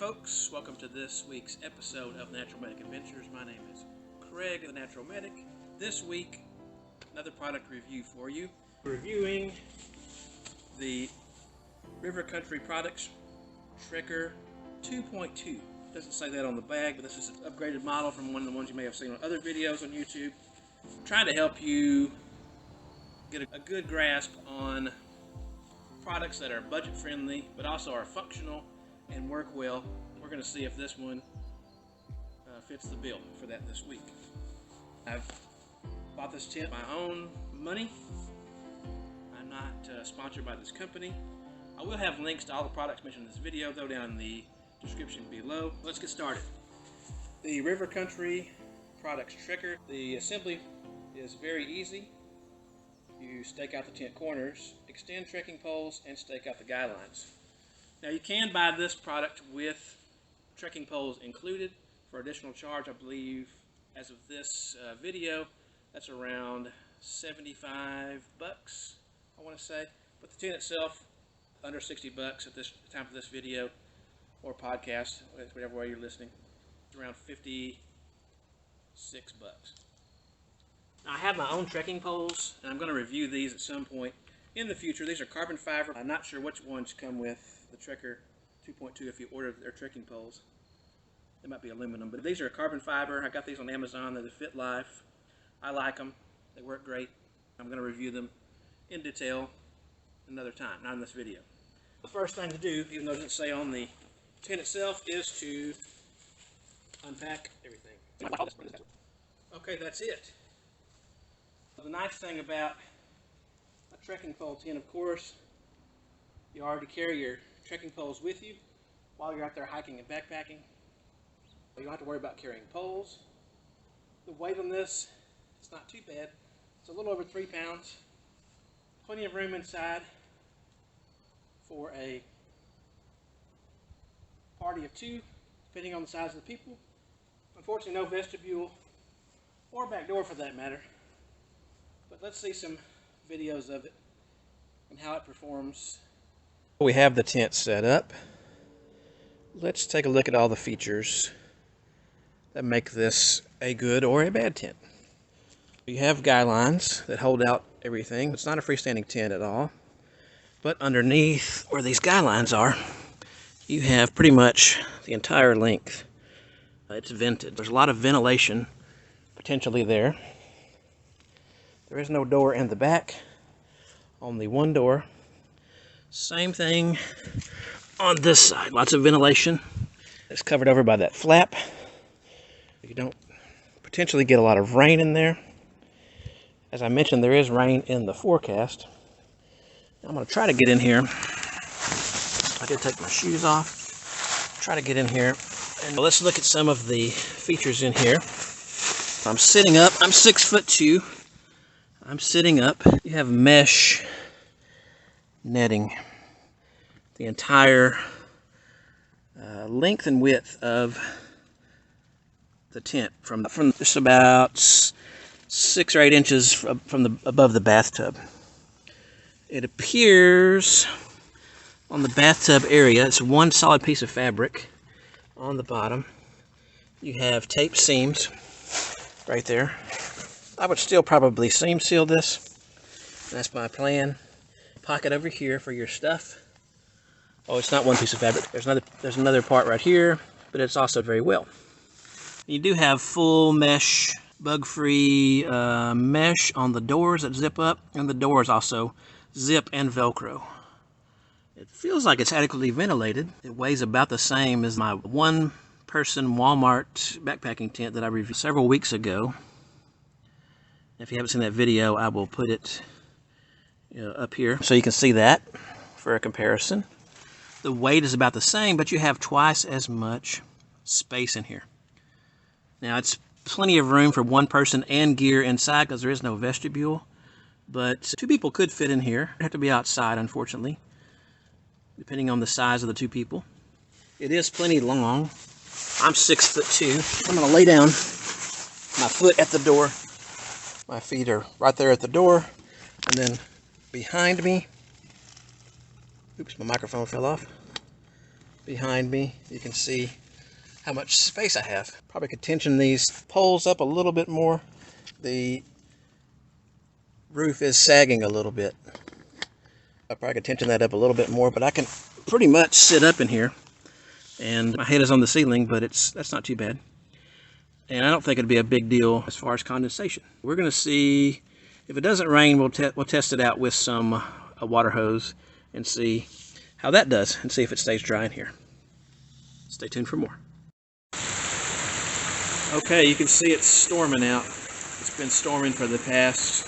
folks, welcome to this week's episode of Natural Medic Adventures. My name is Craig, the Natural Medic. This week, another product review for you. Reviewing the River Country Products Trekker 2.2. Doesn't say that on the bag, but this is an upgraded model from one of the ones you may have seen on other videos on YouTube. I'm trying to help you get a good grasp on products that are budget friendly, but also are functional and work well. We're going to see if this one fits the bill for that this week. I've bought this tent my own money. I'm not sponsored by this company. I will have links to all the products mentioned in this video though down in the description below. Let's get started. The River Country Products Trekker. The assembly is very easy. You stake out the tent corners, extend trekking poles, and stake out the guy lines. Now you can buy this product with trekking poles included for additional charge. I believe as of this video, that's around 75 bucks, I want to say. But the tent itself, under 60 bucks at this time for this video or podcast, whatever way you're listening. It's around 56 bucks. Now, I have my own trekking poles, and I'm going to review these at some point in the future. These are carbon fiber. I'm not sure which ones come with the Trekker 2.2 if you order their trekking poles. They might be aluminum, but these are carbon fiber. I got these on Amazon. They're the TheFitLife. I like them. They work great. I'm going to review them in detail another time, not in this video. The first thing to do, even though it doesn't say on the tent itself, is to unpack everything. Okay, that's it. The nice thing about a trekking pole tent, of course, you already carry your trekking poles with you while you're out there hiking and backpacking. You don't have to worry about carrying poles. The weight on this is not too bad. It's a little over 3 pounds. Plenty of room inside for a party of 2, depending on the size of the people. Unfortunately, no vestibule or back door for that matter. But let's see some videos of it and how it performs. We have the tent set up. Let's take a look at all the features that make this a good or a bad tent. You have guy lines that hold out everything. It's not a freestanding tent at all. But underneath where these guy lines are, you have pretty much the entire length. It's vented. There's a lot of ventilation potentially there. There is no door in the back, only one door. Same thing on this side, lots of ventilation. It's covered over by that flap. You don't potentially get a lot of rain in there. As I mentioned, there is rain in the forecast. I'm going to try to get in here. I did take my shoes off. Try to get in here. And let's look at some of the features in here. I'm sitting up. I'm 6'2". I'm sitting up. You have mesh netting. The entire length and width of the tent from just about 6 or 8 inches from above the bathtub. It appears on the bathtub area, it's one solid piece of fabric on the bottom. You have tape seams right there. I would still probably seam seal this. That's my plan. Pocket over here for your stuff. Oh, it's not one piece of fabric. There's another part right here, but it's also very well. You do have full mesh, bug-free mesh on the doors that zip up, and the doors also zip and Velcro. It feels like it's adequately ventilated. It weighs about the same as my one-person Walmart backpacking tent that I reviewed several weeks ago. If you haven't seen that video, I will put it up here so you can see that for a comparison. The weight is about the same, but you have twice as much space in here. Now, it's plenty of room for one person and gear inside because there is no vestibule, but 2 people could fit in here. They have to be outside, unfortunately, depending on the size of the 2 people. It is plenty long. I'm 6'2". I'm going to lay down my foot at the door. My feet are right there at the door, and then behind me, oops, my microphone fell off. behind me. You can see how much space I have. Probably could tension these poles up a little bit more. The roof is sagging a little bit. I probably could tension that up a little bit more, but I can pretty much sit up in here. And my head is on the ceiling, but that's not too bad. And I don't think it'd be a big deal as far as condensation. We're going to see, if it doesn't rain, we'll test it out with a water hose and see how that does, and see if it stays dry in here. Stay tuned for more. Okay, you can see it's storming out. It's been storming for the past,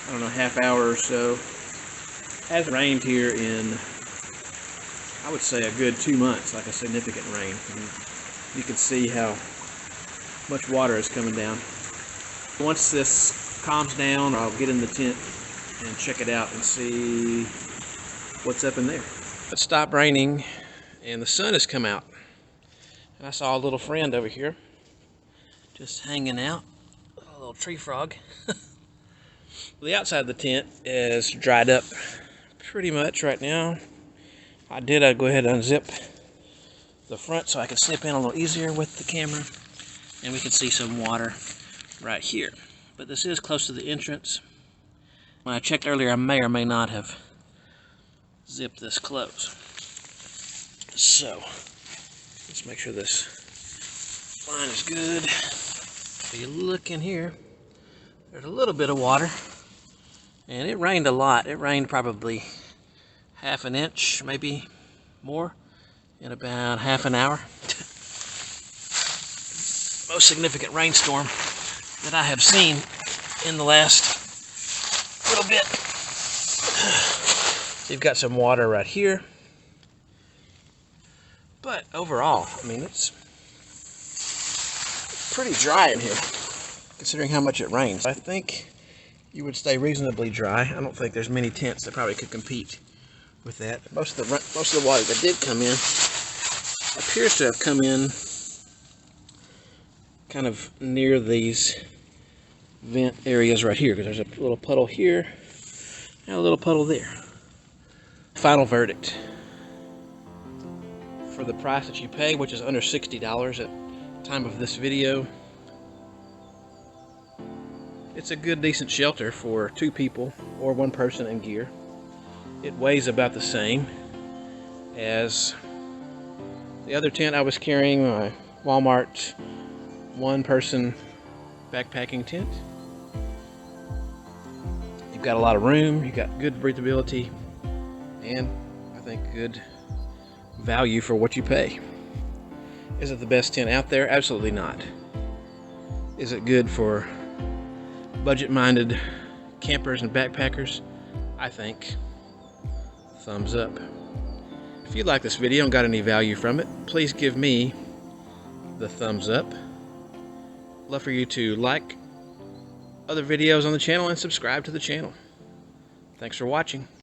I don't know, half hour or so. It hasn't rained here in, I would say, a good 2 months, like a significant rain. And you can see how much water is coming down. Once this calms down, I'll get in the tent and check it out and see what's up in there. It stopped raining and the sun has come out. And I saw a little friend over here just hanging out, a little tree frog. The outside of the tent is dried up pretty much right now. I'd go ahead and unzip the front so I can slip in a little easier with the camera, and we can see some water right here. But this is close to the entrance. When I checked earlier, I may or may not have zipped this closed. So let's make sure this line is good. So you look in here, there's a little bit of water, and it rained a lot. It rained probably half an inch, maybe more, in about half an hour. Most significant rainstorm that I have seen in the last little bit. So you've got some water right here. But overall, I mean, it's pretty dry in here, considering how much it rains. I think you would stay reasonably dry. I don't think there's many tents that probably could compete with that. Most of the water that did come in appears to have come in kind of near these vent areas right here, because there's a little puddle here and a little puddle there. Final verdict for the price that you pay, which is under $60 at the time of this video. It's a good, decent shelter for 2 people or 1 person and gear. It weighs about the same as the other tent I was carrying, my Walmart 1-person backpacking tent. You've got a lot of room, you've got good breathability, and I think good value for what you pay. Is it the best tent out there? Absolutely not. Is it good for budget-minded campers and backpackers? I think thumbs up. If you like this video and got any value from it, please give me the thumbs up. Love for you to like other videos on the channel and subscribe to the channel. Thanks for watching.